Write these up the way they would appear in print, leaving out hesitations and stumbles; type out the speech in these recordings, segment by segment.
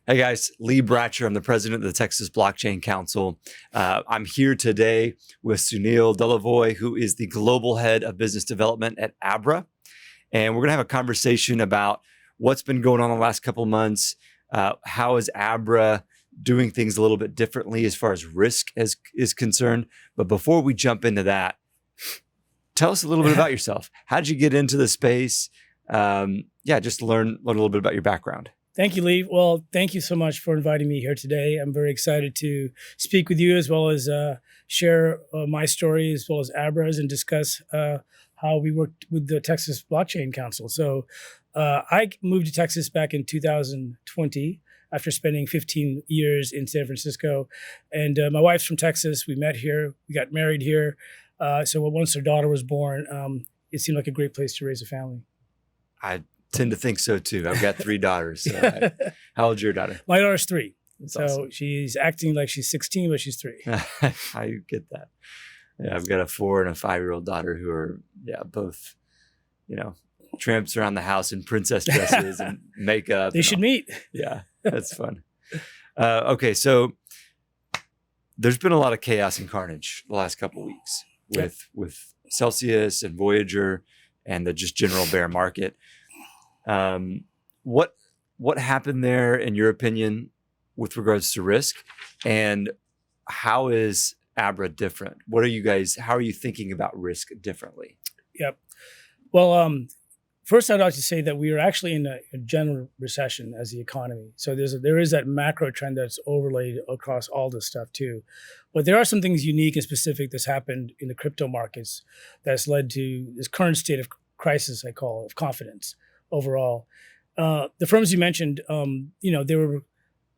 Hey guys, Lee Bratcher. I'm the president of the Texas Blockchain Council. I'm here today with Sunil Daluvoy, who is the global head of business development at Abra. And we're going to have a conversation about what's been going on the last couple of months. How is Abra doing things a little bit differently as far as risk is concerned? But before we jump into that, tell us a little bit about yourself. How did you get into the space? Just learn a little bit about your background. Thank you, Lee. Well, thank you so much for inviting me here today. I'm very excited to speak with you as well as share my story as well as Abra's and discuss how we worked with the Texas Blockchain Council. So I moved to Texas back in 2020 after spending 15 years in San Francisco. And my wife's from Texas. We met here. We got married here. So once our daughter was born, it seemed like a great place to raise a family. I tend to think so too. I've got 3 daughters. So how old's your daughter? My daughter's 3. That's so awesome. She's acting like she's 16, but she's 3. I get that. Yeah, I've got a 4 and a 5-year-old daughter who are, both, tramps around the house in princess dresses and makeup. They should meet. Yeah, that's fun. Okay, so there's been a lot of chaos and carnage the last couple of weeks with Celsius and Voyager and the just general bear market. What happened there, in your opinion, with regards to risk, and how is Abra different? How are you thinking about risk differently? Yep. Well, first I'd like to say that we are actually in a general recession as the economy. So there is that macro trend that's overlaid across all this stuff too. But there are some things unique and specific that's happened in the crypto markets that's led to this current state of crisis, I call it, of confidence overall. The firms you mentioned, they were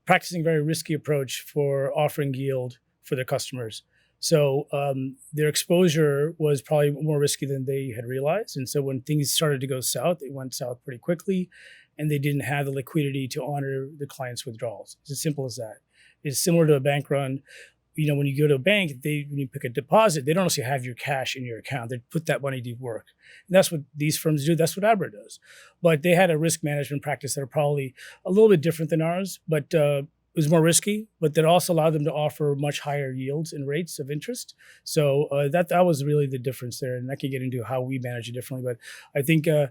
practicing a very risky approach for offering yield for their customers. So their exposure was probably more risky than they had realized. And so when things started to go south, it went south pretty quickly, and they didn't have the liquidity to honor the client's withdrawals. It's as simple as that. It's similar to a bank run. When you go to a bank, when you pick a deposit, they don't actually have your cash in your account. They put that money to work. And that's what these firms do. That's what Abra does. But they had a risk management practice that are probably a little bit different than ours, but it was more risky, but that also allowed them to offer much higher yields and rates of interest. So that was really the difference there. And I can get into how we manage it differently. But I think I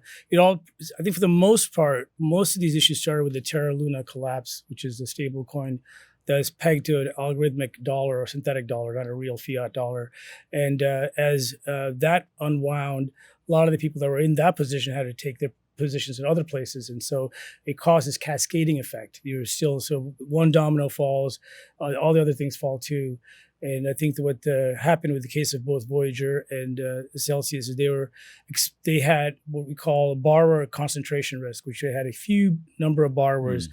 think for the most part, most of these issues started with the Terra Luna collapse, which is a stable coin that is pegged to an algorithmic dollar or synthetic dollar, not a real fiat dollar. And as that unwound, a lot of the people that were in that position had to take their positions in other places. And so it causes cascading effect. So one domino falls, all the other things fall too. And I think that what happened with the case of both Voyager and Celsius is they had what we call a borrower concentration risk, which they had a few number of borrowers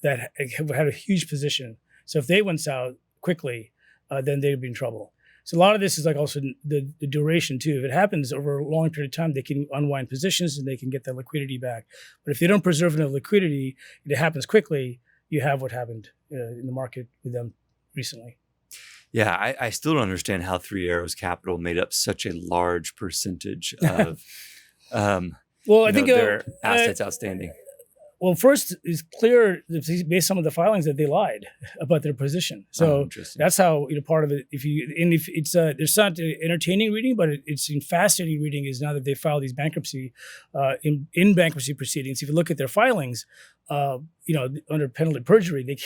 that had a huge position. So if they went south quickly, then they'd be in trouble. So a lot of this is like also the duration too. If it happens over a long period of time, they can unwind positions and they can get that liquidity back. But if they don't preserve enough liquidity, it happens quickly, you have what happened in the market with them recently. Yeah, I still don't understand how Three Arrows Capital made up such a large percentage of I think their assets outstanding. Well, first, it's clear based on the filings that they lied about their position. So that's how part of it. If it's there's not entertaining reading, but it's fascinating reading is now that they filed these bankruptcy in bankruptcy proceedings. If you look at their filings, under penalty of perjury,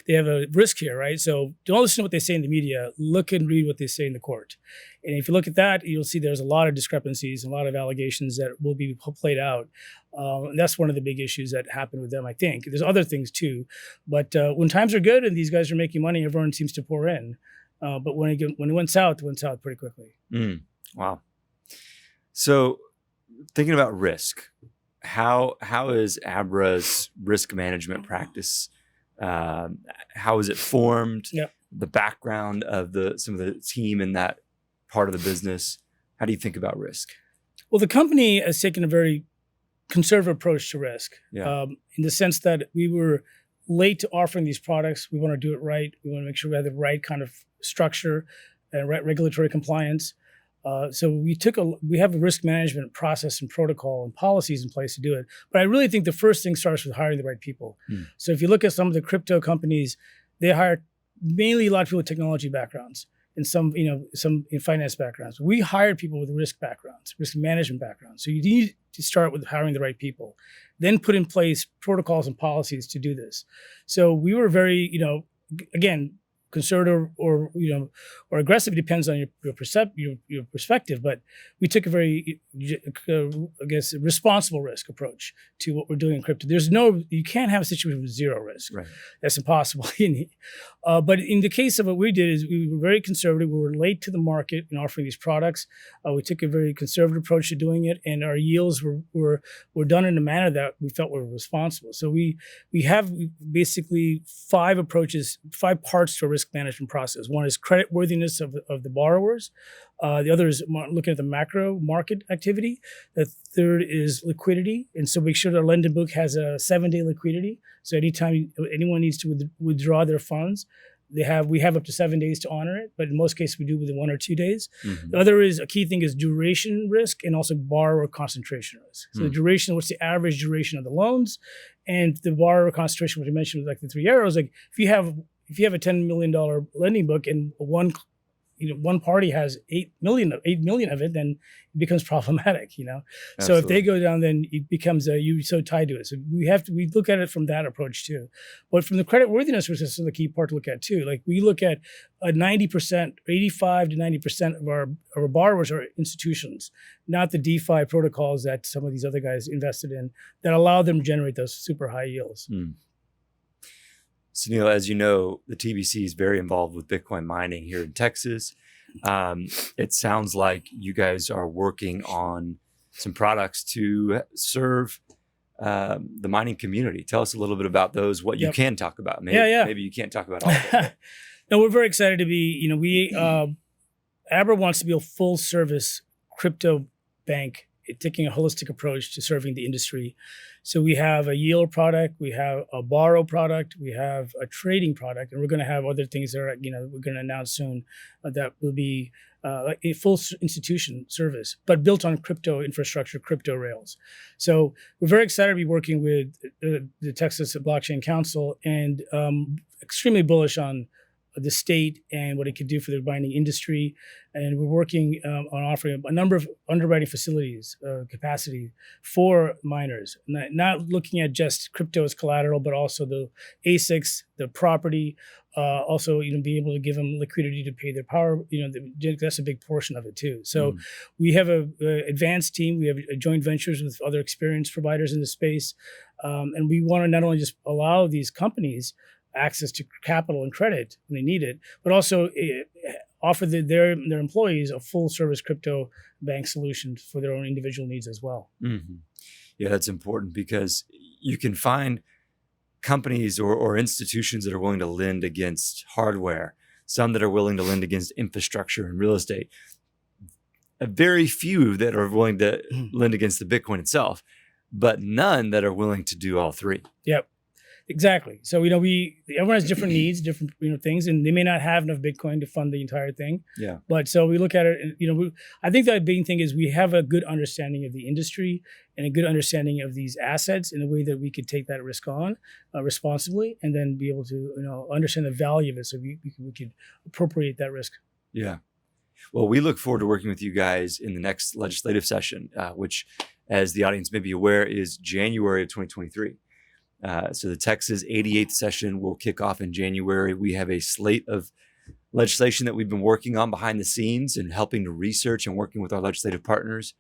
they have a risk here, right? So don't listen to what they say in the media. Look and read what they say in the court. And if you look at that, you'll see there's a lot of discrepancies, a lot of allegations that will be played out. And that's one of the big issues that happened with them, I think. There's other things too. But when times are good and these guys are making money, everyone seems to pour in. But when it went south pretty quickly. Wow. So thinking about risk, how is Abra's risk management practice? How is it formed? Yep. The background of some of the team in that part of the business. How do you think about risk? Well, the company has taken a very conservative approach to risk, in the sense that we were late to offering these products. We want to do it right. We want to make sure we have the right kind of structure and regulatory compliance. So we have a risk management process and protocol and policies in place to do it. But I really think the first thing starts with hiring the right people. So if you look at some of the crypto companies, they hire mainly a lot of people with technology backgrounds and some in finance backgrounds. We hire people with risk backgrounds, risk management backgrounds. So you need to start with hiring the right people, then put in place protocols and policies to do this. So we were very, again, conservative or aggressive. It depends on your perspective, but we took a very responsible risk approach to what we're doing in crypto. You can't have a situation with zero risk. Right. That's impossible. But in the case of what we did is we were very conservative. We were late to the market in offering these products. We took a very conservative approach to doing it, and our yields were done in a manner that we felt were responsible. So we have basically 5 parts to a risk management process. One is creditworthiness of the borrowers. The other is looking at the macro market activity. The third is liquidity. And so make sure our lending book has a 7-day liquidity. So anytime anyone needs to withdraw their funds, we have up to 7 days to honor it, but in most cases we do within 1 or 2 days. The other is a key thing is duration risk and also borrower concentration risk. So the duration, what's the average duration of the loans, and the borrower concentration, which I mentioned, like the 3 arrows. Like if you have a $10 million lending book and one party has 8 million of it, then it becomes problematic, So if they go down, then it becomes you're so tied to it. So we look at it from that approach too. But from the creditworthiness, which is the key part to look at too. Like we look at 90%, 85 to 90% of our borrowers are institutions, not the DeFi protocols that some of these other guys invested in that allow them to generate those super high yields. Sunil, as you know, the TBC is very involved with Bitcoin mining here in Texas. It sounds like you guys are working on some products to serve the mining community. Tell us a little bit about those, what you can talk about. Maybe you can't talk about all of it. No, we're very excited to be, Abra wants to be a full service crypto bank, taking a holistic approach to serving the industry. So we have a yield product, we have a borrow product, we have a trading product, and we're going to have other things that we're going to announce soon that will be like a full institution service, but built on crypto infrastructure, crypto rails. So we're very excited to be working with the Texas Blockchain Council and extremely bullish on the state and what it could do for the mining industry. And we're working on offering a number of underwriting facilities, capacity for miners, not looking at just crypto as collateral, but also the ASICs, the property, also, be able to give them liquidity to pay their power. That's a big portion of it too. So we have a advanced team. We have joint ventures with other experienced providers in the space. And we want to not only just allow these companies access to capital and credit when they need it, but also offer their employees a full service crypto bank solution for their own individual needs as well. Yeah, that's important because you can find companies or institutions that are willing to lend against hardware, some that are willing to lend against infrastructure and real estate, a very few that are willing to lend against the Bitcoin itself, but none that are willing to do all three. Yep. Exactly. So, everyone has different needs, different, things, and they may not have enough Bitcoin to fund the entire thing. Yeah. But so we look at it and, I think the big thing is we have a good understanding of the industry and a good understanding of these assets in a way that we could take that risk on responsibly and then be able to, understand the value of it so we could appropriate that risk. Yeah. Well, we look forward to working with you guys in the next legislative session, which, as the audience may be aware, is January of 2023. So the Texas 88th session will kick off in January. We have a slate of legislation that we've been working on behind the scenes and helping to research and working with our legislative partners.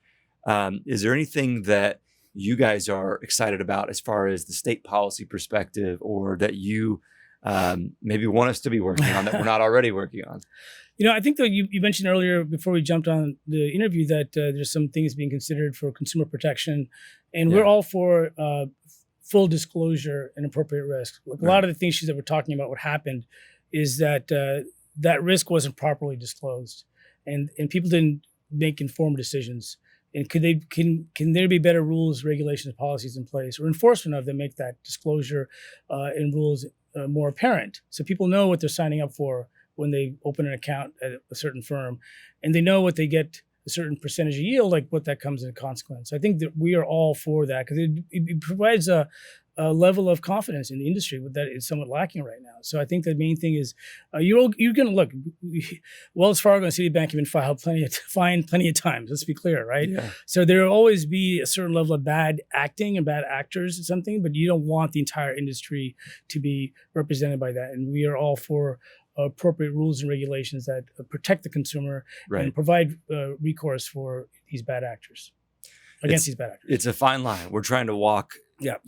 Is there anything that you guys are excited about as far as the state policy perspective, or that you maybe want us to be working on that we're not already working on? I think that you mentioned earlier before we jumped on the interview that there's some things being considered for consumer protection, and we're all for full disclosure and appropriate risk. Like a lot of the things that we're talking about, what happened is that that risk wasn't properly disclosed, and people didn't make informed decisions. And can there be better rules, regulations, policies in place, or enforcement of that make that disclosure and rules more apparent, so people know what they're signing up for when they open an account at a certain firm, and they know what they get a certain percentage of yield, like what that comes in consequence. I think that we are all for that because it provides a level of confidence in the industry that is somewhat lacking right now. So I think the main thing is you're going to look. Wells Fargo and Citibank have been fined plenty of times. Let's be clear, right? Yeah. So there will always be a certain level of bad acting and bad actors or something, but you don't want the entire industry to be represented by that. And we are all for appropriate rules and regulations that protect the consumer and provide recourse for these bad actors these bad actors. It's a fine line. We're trying to walk.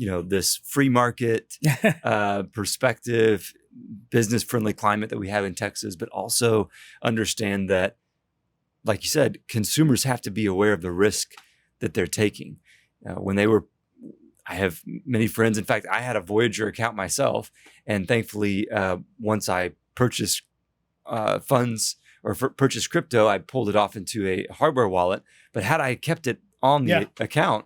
This free market perspective, business-friendly climate that we have in Texas, but also understand that, like you said, consumers have to be aware of the risk that they're taking. I have many friends. In fact, I had a Voyager account myself, and thankfully, once I purchased funds or purchased crypto, I pulled it off into a hardware wallet. But had I kept it on the account,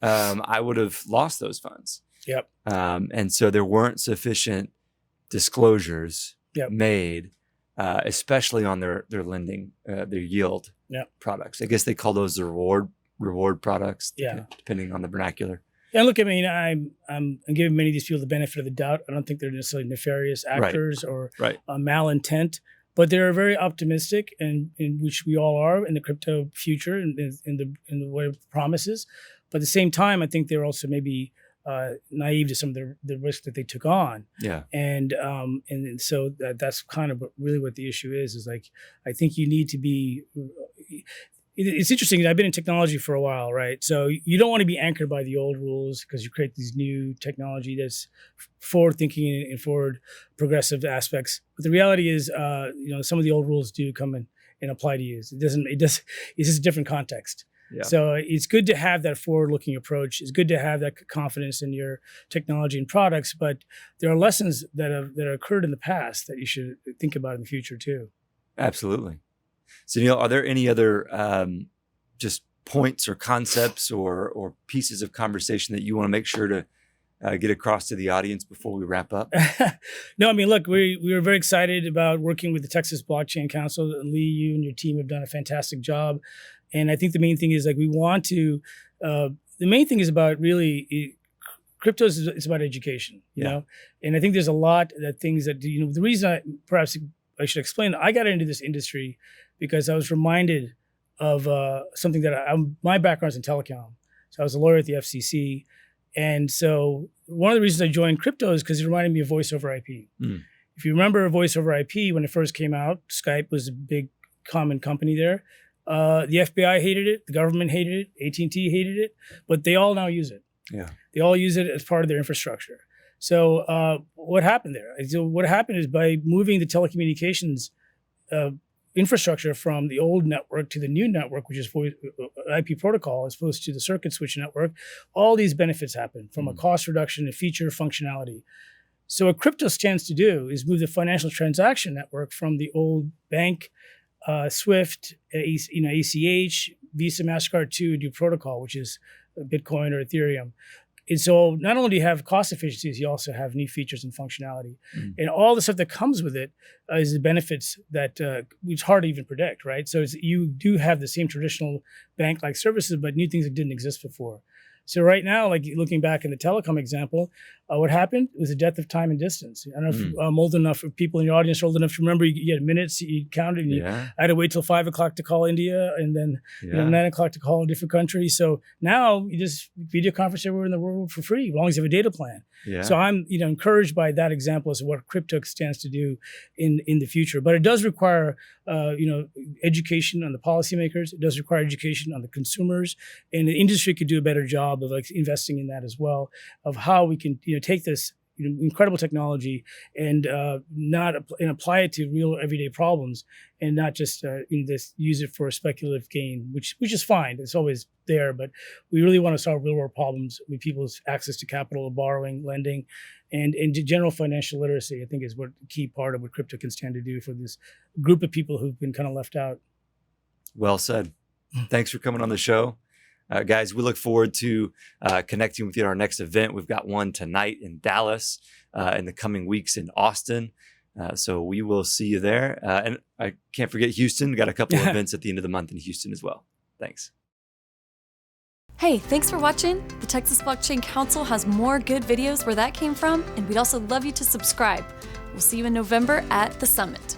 I would have lost those funds. Yep. And so there weren't sufficient disclosures made, especially on their lending, their yield products. I guess they call those the reward products, depending on the vernacular. Yeah, look, I mean, I'm giving many of these people the benefit of the doubt. I don't think they're necessarily nefarious actors or malintent. But they're very optimistic, and in which we all are in the crypto future and in the way it promises. But at the same time, I think they're also maybe naive to some of the risk that they took on. Yeah. And so that's kind of really what the issue is like, I think you need to be. It's interesting. I've been in technology for a while, right? So you don't want to be anchored by the old rules because you create these new technology that's forward-thinking and forward progressive aspects. But the reality is, some of the old rules do come in and apply to you. It's just a different context. Yeah. So it's good to have that forward-looking approach. It's good to have that confidence in your technology and products. But there are lessons that have occurred in the past that you should think about in the future too. Absolutely. Sunil, are there any other just points or concepts or pieces of conversation that you want to make sure to get across to the audience before we wrap up? No, I mean, look, we were very excited about working with the Texas Blockchain Council. Lee, you and your team have done a fantastic job. And I think the main thing is we want to, the main thing is about really, crypto is about education, you know? And I think there's a lot that things that, the reason perhaps I should explain, I got into this industry because I was reminded of something that my background is in telecom. So I was a lawyer at the FCC. And so one of the reasons I joined crypto is because it reminded me of voice over IP. Mm. If you remember voice over IP, when it first came out, Skype was a big common company there. The FBI hated it. The government hated it. AT&T hated it. But they all now use it. Yeah, they all use it as part of their infrastructure. So what happened there? So what happened is by moving the telecommunications infrastructure from the old network to the new network, which is IP protocol, as opposed to the circuit switch network, all these benefits happen from a cost reduction and feature functionality. So what crypto stands to do is move the financial transaction network from the old bank, SWIFT, ACH, Visa, MasterCard to a new protocol, which is Bitcoin or Ethereum. And so not only do you have cost efficiencies, you also have new features and functionality. Mm. And all the stuff that comes with it is the benefits that it's hard to even predict, right? So you do have the same traditional bank-like services, but new things that didn't exist before. So right now, like looking back in the telecom example, what happened was the death of time and distance. I don't know if I'm old enough, if people in your audience are old enough to remember, you had minutes, you counted, and I had to wait till 5 o'clock to call India, and then 9 o'clock to call a different country. So now you just video conference everywhere in the world for free, as long as you have a data plan. Yeah. So I'm encouraged by that example as to what crypto stands to do in the future. But it does require education on the policymakers. It does require education on the consumers, and the industry could do a better job of investing in that as well, of how we can take this incredible technology and apply it to real everyday problems, and not just use it for a speculative gain, which is fine. It's always there, but we really want to solve real world problems with people's access to capital, borrowing, lending, and general financial literacy. I think is what the key part of what crypto can stand to do for this group of people who've been kind of left out. Well said. Thanks for coming on the show. Guys, we look forward to connecting with you at our next event. We've got one tonight in Dallas, in the coming weeks in Austin. So we will see you there. And I can't forget Houston. We've got a couple of events at the end of the month in Houston as well. Thanks. Hey, thanks for watching. The Texas Blockchain Council has more good videos where that came from, and we'd also love you to subscribe. We'll see you in November at the summit.